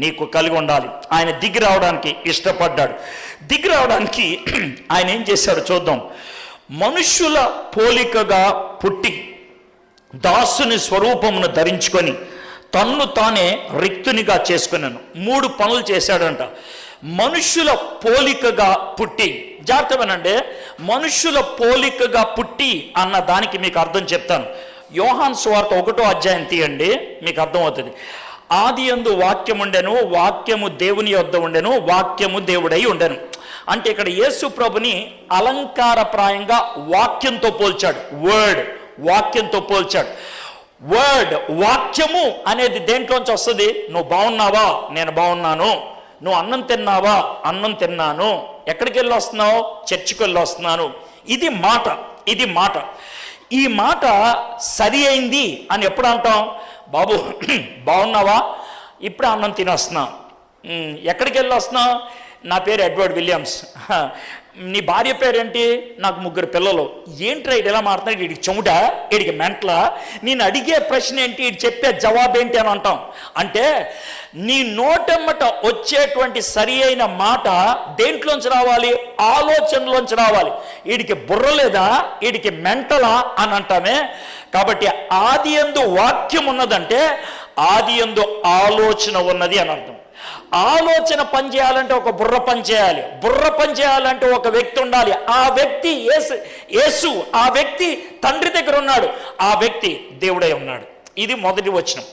నీకు కలిగి ఉండాలి. ఆయన దిగి రావడానికి ఇష్టపడ్డాడు. దిగి రావడానికి ఆయన ఏం చేశాడు చూద్దాం. మనుషుల పోలికగా పుట్టి దాసుని స్వరూపమును ధరించుకొని తన్ను తానే రిక్తునిగా చేసుకున్నాను. 3 పనులు చేశాడంట. మనుషుల పోలికగా పుట్టి. జాగ్రత్త వినండి, మనుషుల పోలికగా పుట్టి అన్న దానికి మీకు అర్థం చెప్తాను. యోహాను సువార్త 1వ అధ్యాయం తీయండి, మీకు అర్థమవుతుంది. ఆది యందు వాక్యం ఉండెను, వాక్యము దేవుని యొద్ద ఉండెను, వాక్యము దేవుడై ఉండెను. అంటే ఇక్కడ యేసు ప్రభుని అలంకారప్రాయంగా వాక్యంతో పోల్చాడు. వర్డ్, వాక్యంతో పోల్చాడు. వర్డ్, వాక్యము అనేది దేంట్లోంచి వస్తుంది? నువ్వు బాగున్నావా? నేను బాగున్నాను. నువ్వు అన్నం తిన్నావా? అన్నం తిన్నాను. ఎక్కడికి వెళ్ళి వస్తున్నావు? చర్చికి వెళ్ళి వస్తున్నాను. ఇది మాట, ఇది మాట. ఈ మాట సరి అయింది అని ఎప్పుడు అంటాం? బాబు బాగున్నావా? ఇప్పుడే అన్నం తినేస్తున్నా. ఎక్కడికి వెళ్ళి వస్తున్నావు? నా పేరు ఎడ్వర్డ్ విలియమ్స్. నీ భార్య పేరేంటి? నాకు 3 పిల్లలు. ఏంట్రా ఇది ఎలా మాట్లాడు? వీడికి చెముట, వీడికి మెంట్ల. నేను అడిగే ప్రశ్న ఏంటి, వీడు చెప్పే జవాబు ఏంటి అని అంటాం. అంటే నీ నోటెమ్మట వచ్చేటువంటి సరి అయిన మాట దేంట్లోంచి రావాలి? ఆలోచనలోంచి రావాలి. వీడికి బుర్ర లేదా, వీడికి మెంటలా అని అంటామే. కాబట్టి ఆది యందు వాక్యం ఉన్నదంటే ఆది యందు ఆలోచన ఉన్నది అని అర్థం. ఆలోచన పనిచేయాలంటే ఒక బుర్ర పనిచేయాలి. బుర్ర పనిచేయాలంటే ఒక వ్యక్తి ఉండాలి. ఆ వ్యక్తి యేసు. ఆ వ్యక్తి తండ్రి దగ్గర ఉన్నాడు. ఆ వ్యక్తి దేవుడై ఉన్నాడు. ఇది మొదటి వచనం.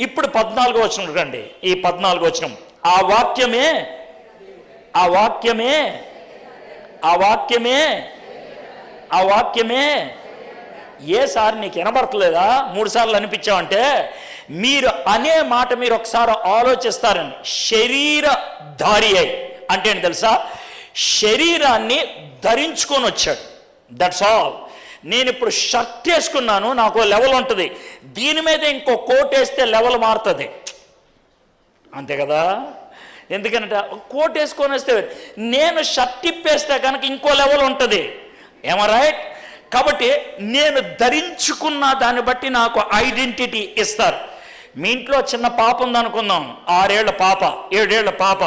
ఇప్పుడు 14వ వచనం రండి. ఈ 14వ వచనం, ఆ వాక్యమే, ఆ వాక్యమే, ఆ వాక్యమే, ఆ వాక్యమే. ఏసారి నీకు వినబడతలేదా? 3 సార్లు అనిపించావంటే మీరు అనే మాట మీరు ఒకసారి ఆలోచిస్తారండి. శరీరధారి అయి అంటే ఏంటి తెలుసా? శరీరాన్ని ధరించుకొని వచ్చాడు. That's all. నేను ఇప్పుడు షర్ట్ వేసుకున్నాను, నాకు లెవెల్ ఉంటుంది. దీని మీద ఇంకో కోట్ వేస్తే లెవెల్ మారుతుంది, అంతే కదా? ఎందుకంటే కోట్ వేసుకొని వస్తే, నేను షర్ట్ ఇప్పేస్తే కనుక ఇంకో లెవెల్ ఉంటుంది. ఏమో రైట్? కాబట్టి నేను ధరించుకున్న దాన్ని బట్టి నాకు ఐడెంటిటీ ఇస్తారు. మీ ఇంట్లో చిన్న పాప ఉందనుకుందాం, 6 ఏళ్ల పాప, 7 ఏళ్ల పాప.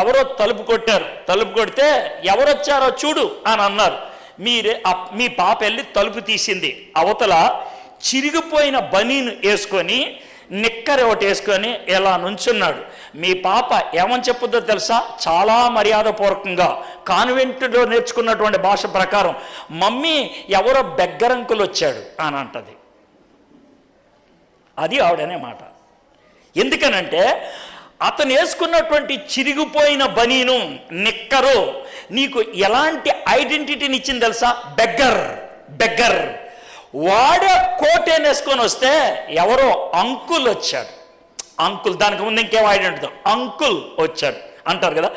ఎవరో తలుపు కొట్టారు. తలుపు కొడితే ఎవరు వచ్చారో చూడు అని అన్నారు. మీ పాప వెళ్ళి తలుపు తీసింది. అవతల చిరిగిపోయిన బనీను వేసుకొని, నిక్కర్ ఒకటి వేసుకొని ఎలా నుంచున్నాడు. మీ పాప ఏమని చెప్పుద్దో తెలుసా? చాలా మర్యాదపూర్వకంగా, కాన్వెంట్లో నేర్చుకున్నటువంటి భాష ప్రకారం, మమ్మీ ఎవరో బెగ్గరంకులు వచ్చాడు అని అంటది. అది ఆవిడనే మాట. ఎందుకనంటే అతను వేసుకున్నటువంటి చిరిగిపోయిన బనీను, నిక్కరు నీకు ఎలాంటి ఐడెంటిటీని ఇచ్చింది తెలుసా? Beggar, beggar. వాడే కోటేని వేసుకొని వస్తే ఎవరో అంకుల్ వచ్చాడు. అంకుల్, దానికి ముందు ఇంకేం ఐడెంటిటీ? అంకుల్ వచ్చాడు అంటారు కదా.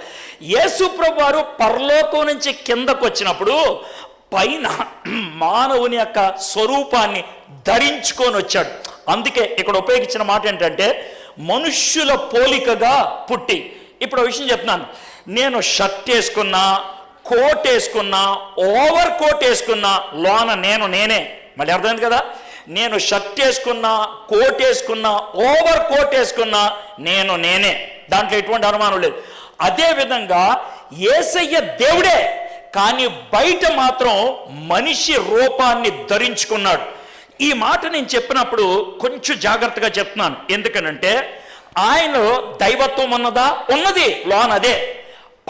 యేసు ప్రభు వారు పరలోకం నుంచి కిందకు వచ్చినప్పుడు పైన మానవుని యొక్క స్వరూపాన్ని ధరించుకొని వచ్చాడు. అందుకే ఇక్కడ ఉపయోగించిన మాట ఏంటంటే మనుష్యుల పోలికగా పుట్టి. ఇప్పుడు విషయం చెప్తున్నాను. నేను షర్ట్ వేసుకున్నా, కోట్ వేసుకున్నా, ఓవర్ కోట్ వేసుకున్నా, లోన నేనే. మళ్ళీ అర్థమైంది కదా? నేను షర్ట్ వేసుకున్నా, కోట్ వేసుకున్నా, ఓవర్ కోట్ వేసుకున్నా, నేనే. దాంట్లో ఎటువంటి అనుమానం లేదు. అదేవిధంగా యేసయ్య దేవుడే, కానీ బయట మాత్రం మనిషి రూపాన్ని ధరించుకున్నాడు. ఈ మాట నేను చెప్పినప్పుడు కొంచెం జాగ్రత్తగా చెప్తున్నాను. ఎందుకనంటే ఆయనలో దైవత్వం ఉన్నదా? ఉన్నది. లోన అదే.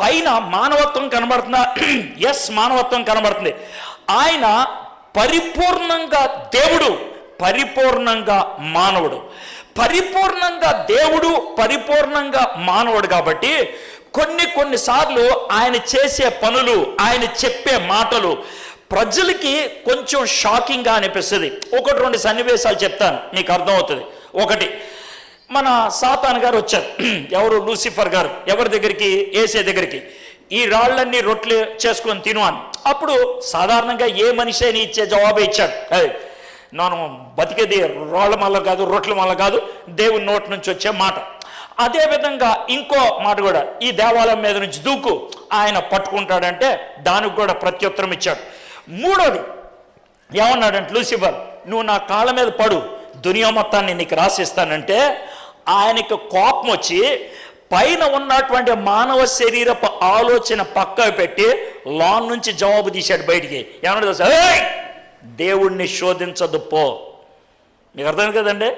పైన మానవత్వం కనబడుతుందా? ఎస్, మానవత్వం కనబడుతుంది. ఆయన పరిపూర్ణంగా దేవుడు, పరిపూర్ణంగా మానవుడు. పరిపూర్ణంగా దేవుడు, పరిపూర్ణంగా మానవుడు. కాబట్టి కొన్నిసార్లు ఆయన చేసే పనులు, ఆయన చెప్పే మాటలు ప్రజలకి కొంచెం షాకింగ్గా అనిపిస్తుంది. 1-2 సన్నివేశాలు చెప్తాను, మీకు అర్థమవుతుంది. ఒకటి, మన సాతాను గారు వచ్చారు. ఎవరు? లూసిఫర్ గారు. ఎవరి దగ్గరికి? యేసే దగ్గరికి. ఈ రాళ్ళన్నీ రొట్టెలు చేసుకొని తిను అని. అప్పుడు సాధారణంగా ఏ మనిషి అయినా ఇచ్చే జవాబే ఇచ్చాడు. నేను బతికేది రాళ్ళ వల్ల కాదు, రొట్టెల వల్ల కాదు, దేవుని నోటి నుంచి వచ్చే మాట. అదేవిధంగా ఇంకో మాట కూడా, ఈ దేవాలయం మీద నుంచి దూకు, ఆయన పట్టుకుంటాడంటే దానికి కూడా ప్రత్యుత్తరం ఇచ్చాడు. మూడోది ఏమన్నాడంటే లూసిఫర్, నువ్వు నా కాళ్ళ మీద పడు, దునియా మొత్తాన్ని నీకు రాసిస్తానంటే ఆయనకు కోపం వచ్చి పైన ఉన్నటువంటి మానవ శరీరపు ఆలోచన పక్కకు పెట్టి లాన్ నుంచి జవాబు తీశాడు బయటికి. ఏమన్నా తెలుసా? దేవుణ్ణి శోధించద్దు పో. మీకు అర్థం కదండి?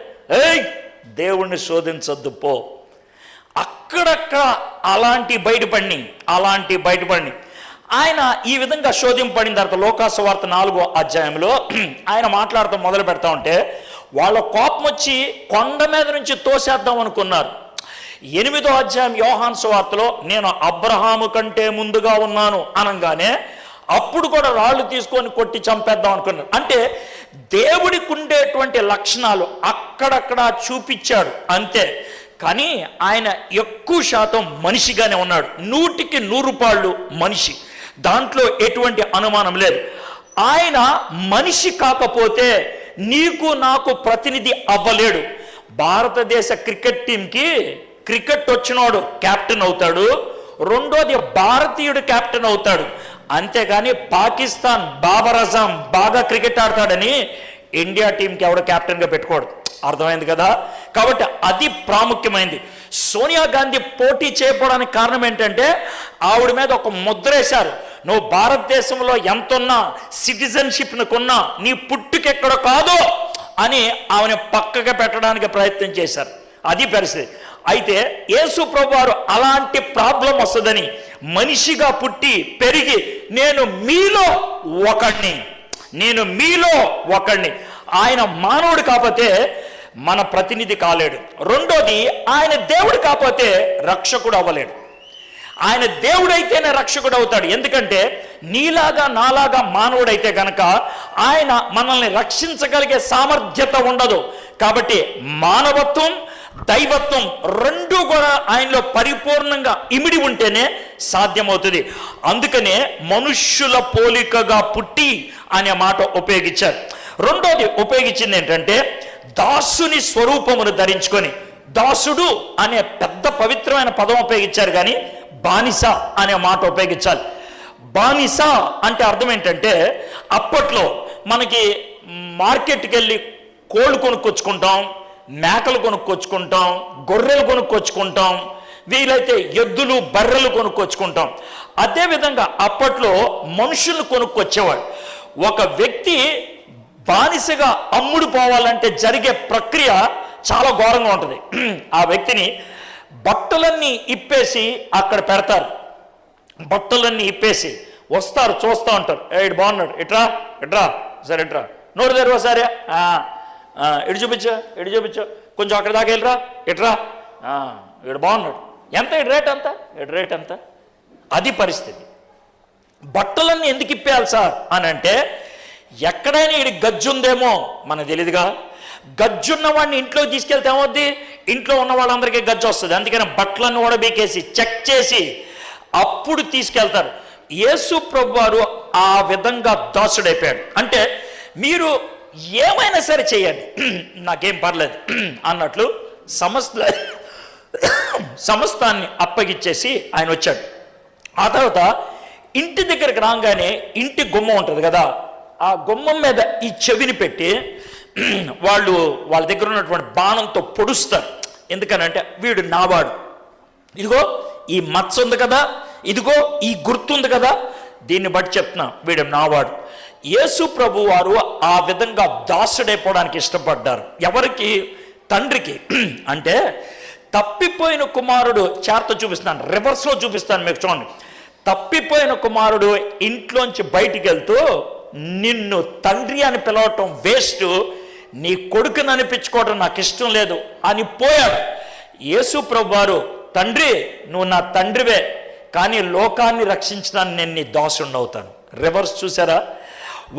దేవుణ్ణి శోధించద్దు పో. అక్కడక్కడ అలాంటి బయటపడిని ఆయన ఈ విధంగా శోధింపడిన తర్వాత లోకాసు వార్త 4వ అధ్యాయంలో ఆయన మాట్లాడుతూ మొదలు పెడతా ఉంటే వాళ్ళ కోపం వచ్చి కొండ మీద నుంచి తోసేద్దాం అనుకున్నారు. 8వ అధ్యాయం యోహాను సువార్తలో నేను అబ్రహాము కంటే ముందుగా ఉన్నాను అనగానే అప్పుడు కూడా రాళ్ళు తీసుకొని కొట్టి చంపేద్దాం అనుకున్నారు. అంటే దేవుడికి ఉండేటువంటి లక్షణాలు అక్కడక్కడ చూపించాడు అంతే, కానీ ఆయన ఎక్కువ శాతం మనిషిగానే ఉన్నాడు. 100కి 100 మనిషి, దాంట్లో ఎటువంటి అనుమానం లేదు. ఆయన మనిషి కాకపోతే నీకు నాకు ప్రతినిధి అవ్వలేడు. భారతదేశ క్రికెట్ టీంకి క్రికెట్ వచ్చినోడు కెప్టెన్ అవుతాడు, రెండోది భారతీయుడు కెప్టెన్ అవుతాడు. అంతేగాని పాకిస్తాన్ బాబర్ అజం బాగా క్రికెట్ ఆడతాడని ఇండియా టీంకి ఎవడు కెప్టెన్గా పెట్టుకోడు. అర్థమైంది కదా? కాబట్టి అది ప్రాముఖ్యమైంది. సోనియా గాంధీ పోటీ చేయకపోవడానికి కారణం ఏంటంటే ఆవిడ మీద ఒక ముద్ర వేశారు. నువ్వు భారతదేశంలో ఎంతున్నా సిటిజన్షిప్ను కొన్నా నీ పుట్టుకెక్కడ కాదు అని ఆమెను పక్కగా పెట్టడానికి ప్రయత్నం చేశారు. అది పరిస్థితి. అయితే యేసు ప్రభువారు అలాంటి ప్రాబ్లం వస్తుందని మనిషిగా పుట్టి పెరిగి నేను మీలో ఒకడిని. ఆయన మానవుడు కాకపోతే మన ప్రతినిధి కాలేడు. రెండోది ఆయన దేవుడు కాకపోతే రక్షకుడు అవ్వలేడు. ఆయన దేవుడైతేనే రక్షకుడు అవుతాడు. ఎందుకంటే నీలాగా నాలాగా మానవుడైతే గనక ఆయన మనల్ని రక్షించగలిగే సామర్థ్యత ఉండదు. కాబట్టి మానవత్వం దైవత్వం రెండూ కూడా ఆయనలో పరిపూర్ణంగా ఇమిడి ఉంటేనే సాధ్యమవుతుంది. అందుకనే మనుష్యుల పోలికగా పుట్టి అనే మాట ఉపయోగించారు. రెండోది ఉపయోగించింది ఏంటంటే దాసుని స్వరూపమును ధరించుకొని. దాసుడు అనే పెద్ద పవిత్రమైన పదం ఉపయోగించారు, కానీ బానిస అనే మాట ఉపయోగించాలి. బానిస అంటే అర్థం ఏంటంటే అప్పట్లో మనకి మార్కెట్కి వెళ్ళి కోళ్ళు కొనుక్కొచ్చుకుంటాం, మేకలు కొనుక్కొచ్చుకుంటాం, గొర్రెలు కొనుక్కొచ్చుకుంటాం, వీలైతే ఎద్దులు బర్రెలు కొనుక్కొచ్చుకుంటాం. అదేవిధంగా అప్పట్లో మనుషులను కొనుక్కొచ్చేవాడు. ఒక వ్యక్తి బానిసగా అమ్ముడు పోవాలంటే జరిగే ప్రక్రియ చాలా ఘోరంగా ఉంటుంది. ఆ వ్యక్తిని బట్టలన్నీ ఇప్పేసి అక్కడ పెడతారు. బట్టలన్నీ ఇప్పేసి వస్తారు, చూస్తూ ఉంటారు. ఇటు బాగున్నాడు, ఇట్రా సరే ఇట్రా, నోరు తెరువా సరే, ఇటు చూపించు కొంచెం అక్కడ దాకా వెళ్ళరా, ఇట్రా ఇటు బాగున్నాడు, ఎంత ఇటు రేట్ ఎంత. అది పరిస్థితి. బట్టలన్నీ ఎందుకు ఇప్పేయాలి సార్ అని అంటే ఎక్కడైనా ఇటు గజ్జుందేమో మనకు తెలియదుగా. గజ్జున్న వాడిని ఇంట్లోకి తీసుకెళ్తే ఏమవుద్ది? ఇంట్లో ఉన్న వాళ్ళందరికీ గజ్జు వస్తుంది. అందుకని బట్టలను ఓడబీకేసి చెక్ చేసి అప్పుడు తీసుకెళ్తారు. యేసు ప్రభువారు ఆ విధంగా దాసుడైపోయాడు. అంటే మీరు ఏమైనా సరే చేయండి, నాకేం పర్లేదు అన్నట్లు సమస్తాన్ని అప్పగిచ్చేసి ఆయన వచ్చాడు. ఆ తర్వాత ఇంటి దగ్గరికి రాగానే ఇంటి గుమ్మం ఉంటుంది కదా, ఆ గుమ్మం మీద ఈ చెవిని పెట్టి వాళ్ళ దగ్గర ఉన్నటువంటి బాణంతో పొడుస్తారు. ఎందుకనంటే వీడు నావాడు, ఇదిగో ఈ మచ్చ ఉంది కదా, ఇదిగో ఈ గుర్తుంది కదా, దీన్ని బట్టి చెప్తున్నా వీడు నావాడు. యేసు ప్రభు వారు ఆ విధంగా దాసుడైపోవడానికి ఇష్టపడ్డారు. ఎవరికి? తండ్రికి. అంటే తప్పిపోయిన కుమారుడు చేత చూపిస్తాను, రివర్స్లో చూపిస్తాను మీకు చూడండి. తప్పిపోయిన కుమారుడు ఇంట్లోంచి బయటికి వెళ్తూ నిన్ను తండ్రి అని పిలవటం వేస్ట్, నీ కొడుకుని అనిపించుకోవడం నాకు ఇష్టం లేదు అని పోయాడు. యేసు ప్రభు వారు తండ్రి నువ్వు నా తండ్రివే, కానీ లోకాన్ని రక్షించడానికి నేను నీ దాసుడిని అవుతాను. రివర్స్ చూసారా?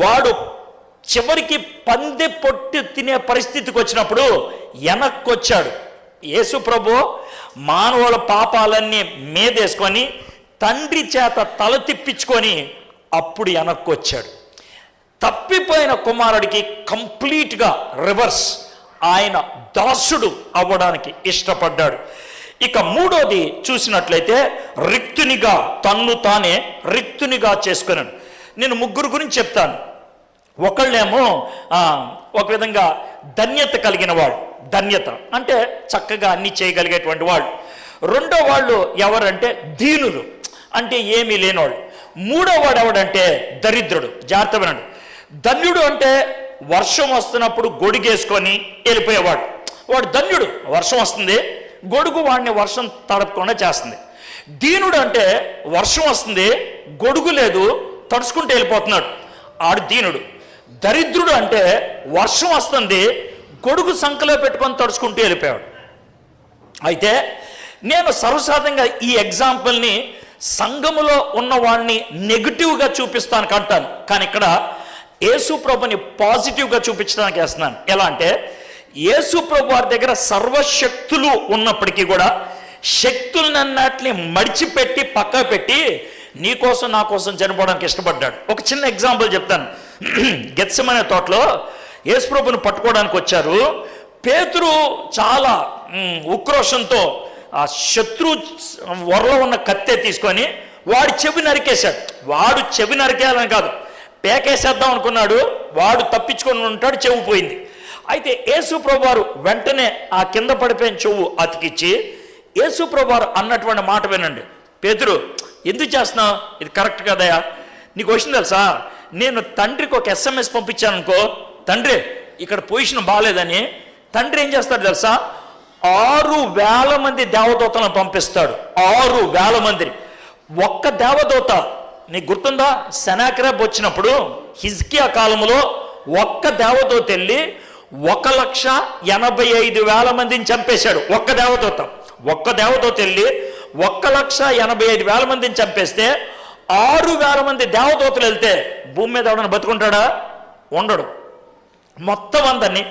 వాడు చివరికి పంది పొట్టు తినే పరిస్థితికి వచ్చినప్పుడు వెనక్కి వచ్చాడు. యేసు ప్రభు మానవుల పాపాలన్నీ మీదేసుకొని తండ్రి చేత తల తిప్పించుకొని అప్పుడు వెనక్కి వచ్చాడు. తప్పిపోయిన కుమారుడికి కంప్లీట్గా రివర్స్, ఆయన దాసుడు అవ్వడానికి ఇష్టపడ్డాడు. ఇక మూడోది చూసినట్లయితే రిక్తునిగా, తన్ను తానే రిక్తునిగా చేసుకున్నాడు. నేను ముగ్గురు గురించి చెప్తాను. ఒకళ్ళేమో ఒక విధంగా ధన్యత కలిగిన వాడు, ధన్యత అంటే చక్కగా అన్ని చేయగలిగేటువంటి వాడు. రెండో వాళ్ళు ఎవరంటే దీనులు, అంటే ఏమీ లేనివాడు. మూడో వాడు ఎవడంటే దరిద్రుడు. జాగ్రత్త వినండి. ధన్యుడు అంటే వర్షం వస్తున్నప్పుడు గొడిగేసుకొని వెళ్ళిపోయేవాడు, వాడు ధన్యుడు. వర్షం వస్తుంది గొడుగు వాడిని వర్షం తడపకుండా చేస్తుంది. దీనుడు అంటే వర్షం వస్తుంది, గొడుగు లేదు, తడుచుకుంటూ వెళ్ళిపోతున్నాడు, ఆడు దీనుడు. దరిద్రుడు అంటే వర్షం వస్తుంది, గొడుగు సంకలో పెట్టుకొని తడుచుకుంటూ వెళ్ళిపోయాడు. అయితే నేను సర్వసాధారణంగా ఈ ఎగ్జాంపుల్ని సంఘములో ఉన్న వాళ్ళని నెగిటివ్గా చూపిస్తాను అంటాను, కానీ ఇక్కడ యేసు ప్రభుని పాజిటివ్గా చూపించడానికి వేస్తున్నాను. ఎలా అంటే యేసు ప్రభు వారి దగ్గర సర్వశక్తులు ఉన్నప్పటికీ కూడా శక్తులనన్నిటిని మడిచిపెట్టి పక్క పెట్టి నీ కోసం నా కోసం చనిపోవడానికి ఇష్టపడ్డాడు. ఒక చిన్న ఎగ్జాంపుల్ చెప్తాను. గెత్సెమనే తోటలో యేసు ప్రభుని పట్టుకోవడానికి వచ్చారు. పేతురు చాలా ఉక్రోషంతో ఆ శత్రు వరలో ఉన్న కత్తె తీసుకొని వాడి చెవి నరికేశాడు. వాడు చెవి నరికేయాలని కాదు, పేకేసేద్దాం అనుకున్నాడు. వాడు తప్పించుకొని ఉంటాడు, చెవు పోయింది. అయితే యేసు ప్రభువారు వెంటనే ఆ కింద పడిపోయిన చెవు అతికిచ్చి యేసు ప్రభువారు అన్నటువంటి మాట వినండి. పేతురు, ఎందుకు చేస్తున్నావు? ఇది కరెక్ట్ కదయా? నీకు వచ్చింది తెలుసా, నేను తండ్రికి ఒక SMS పంపించాను అనుకో, తండ్రి ఇక్కడ పొజిషన్ బాగాలేదని. తండ్రి ఏం చేస్తాడు తెలుసా, 6,000 మంది దేవదూతలను పంపిస్తాడు. 6,000 మందిని. ఒక్క దేవదూత, నీకు గుర్తుందా, సెనాక్రేబ్ వచ్చినప్పుడు హిజ్కియా కాలంలో ఒక్క దేవదూత వెళ్ళి 1,85,000 మందిని చంపేశాడు. ఒక్క దేవదూత వెళ్ళి 1,85,000 మందిని చంపేస్తే 6,000 మంది దేవదూతలు వెళ్తే భూమి మీద ఎవడన్నా బతుకుంటాడా? ఉండడు. మొత్తం అందరినీ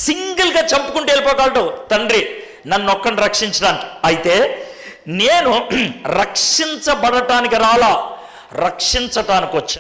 సింగిల్గా చంపుకుంటూ వెళ్ళిపోగలడు తండ్రి, నన్ను ఒక్కడిని రక్షించడానికి. అయితే నేను రక్షించబడటానికి రాలా, రక్షించటానికి వచ్చాను.